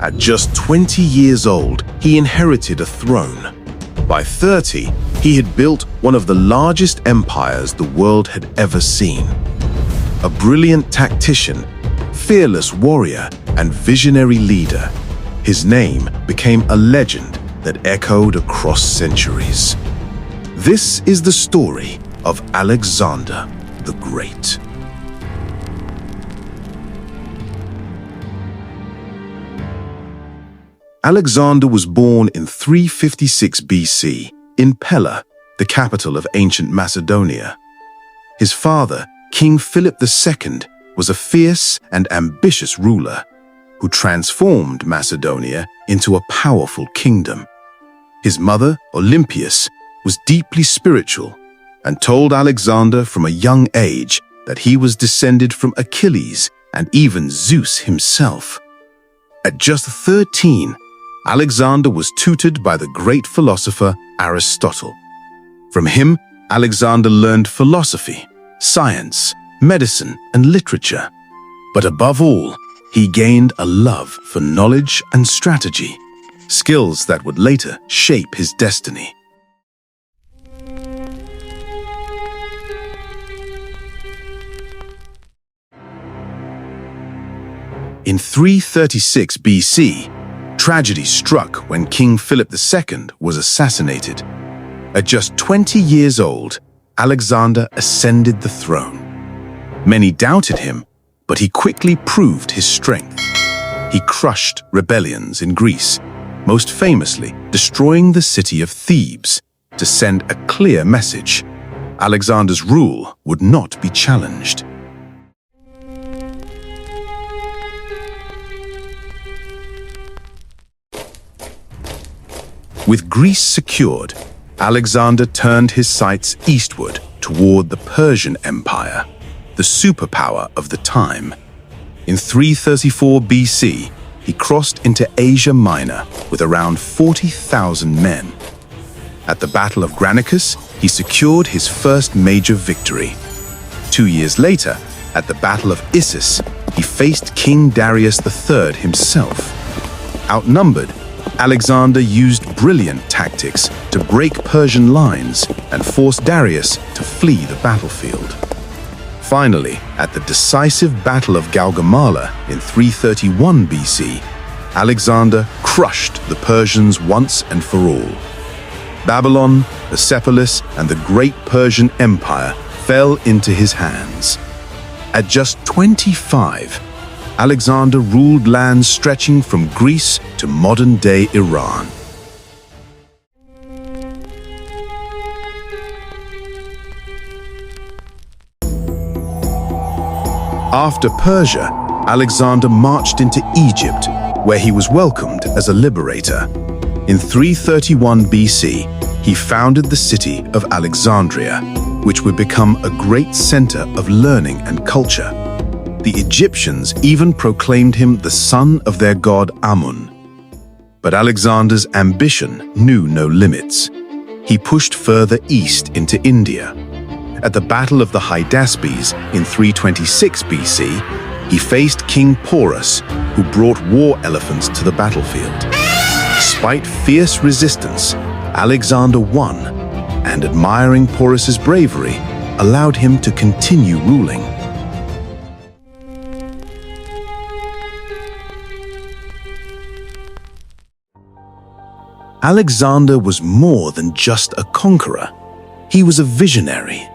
At just 20 years old, he inherited a throne. By 30, he had built one of the largest empires the world had ever seen. A brilliant tactician, fearless warrior, and visionary leader, his name became a legend that echoed across centuries. This is the story of Alexander the Great. Alexander was born in 356 BC in Pella, the capital of ancient Macedonia. His father, King Philip II, was a fierce and ambitious ruler who transformed Macedonia into a powerful kingdom. His mother, Olympias, was deeply spiritual and told Alexander from a young age that he was descended from Achilles and even Zeus himself. At just 13, Alexander was tutored by the great philosopher Aristotle. From him, Alexander learned philosophy, science, medicine, and literature. But above all, he gained a love for knowledge and strategy, skills that would later shape his destiny. In 336 BC, tragedy struck when King Philip II was assassinated. At just 20 years old, Alexander ascended the throne. Many doubted him, but he quickly proved his strength. He crushed rebellions in Greece, most famously destroying the city of Thebes to send a clear message: Alexander's rule would not be challenged. With Greece secured, Alexander turned his sights eastward toward the Persian Empire, the superpower of the time. In 334 BC, he crossed into Asia Minor with around 40,000 men. At the Battle of Granicus, he secured his first major victory. 2 years later, at the Battle of Issus, he faced King Darius III himself. Outnumbered, Alexander used brilliant tactics to break Persian lines and force Darius to flee the battlefield. Finally, at the decisive Battle of Gaugamela in 331 BC, Alexander crushed the Persians once and for all. Babylon, Persepolis, and the great Persian Empire fell into his hands. At just 25, Alexander ruled lands stretching from Greece to modern-day Iran. After Persia, Alexander marched into Egypt, where he was welcomed as a liberator. In 331 BC, he founded the city of Alexandria, which would become a great center of learning and culture. The Egyptians even proclaimed him the son of their god Amun. But Alexander's ambition knew no limits. He pushed further east into India. At the Battle of the Hydaspes in 326 BC, he faced King Porus, who brought war elephants to the battlefield. Despite fierce resistance, Alexander won, and admiring Porus's bravery allowed him to continue ruling. Alexander was more than just a conqueror. He was a visionary.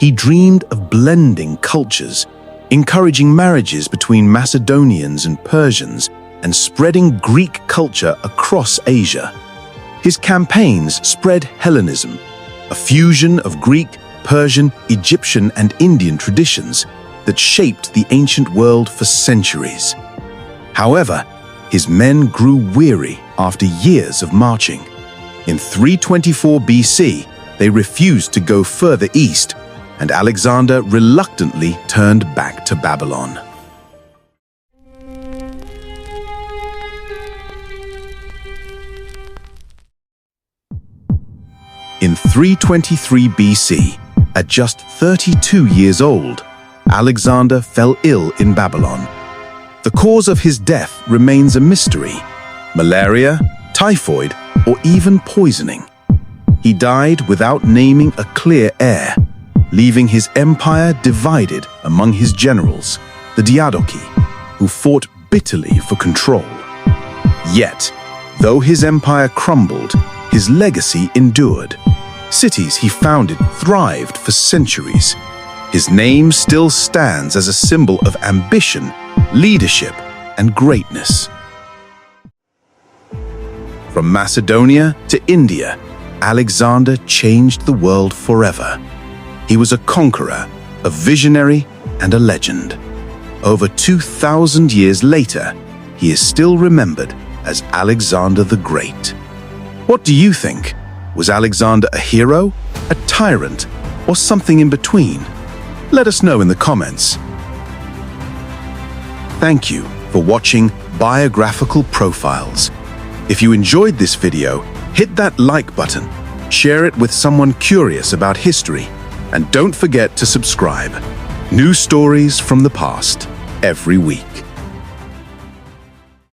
He dreamed of blending cultures, encouraging marriages between Macedonians and Persians, and spreading Greek culture across Asia. His campaigns spread Hellenism, a fusion of Greek, Persian, Egyptian, and Indian traditions that shaped the ancient world for centuries. However, his men grew weary after years of marching. In 324 BC, they refused to go further east, and Alexander reluctantly turned back to Babylon. In 323 BC, at just 32 years old, Alexander fell ill in Babylon. The cause of his death remains a mystery, malaria, typhoid, or even poisoning. He died without naming a clear heir, leaving his empire divided among his generals, the Diadochi, who fought bitterly for control. Yet, though his empire crumbled, his legacy endured. Cities he founded thrived for centuries. His name still stands as a symbol of ambition, leadership, and greatness. From Macedonia to India, Alexander changed the world forever. He was a conqueror, a visionary, and a legend. Over 2,000 years later, he is still remembered as Alexander the Great. What do you think? Was Alexander a hero, a tyrant, or something in between? Let us know in the comments. Thank you for watching Biographical Profiles. If you enjoyed this video, hit that like button, share it with someone curious about history, and don't forget to subscribe. New stories from the past every week.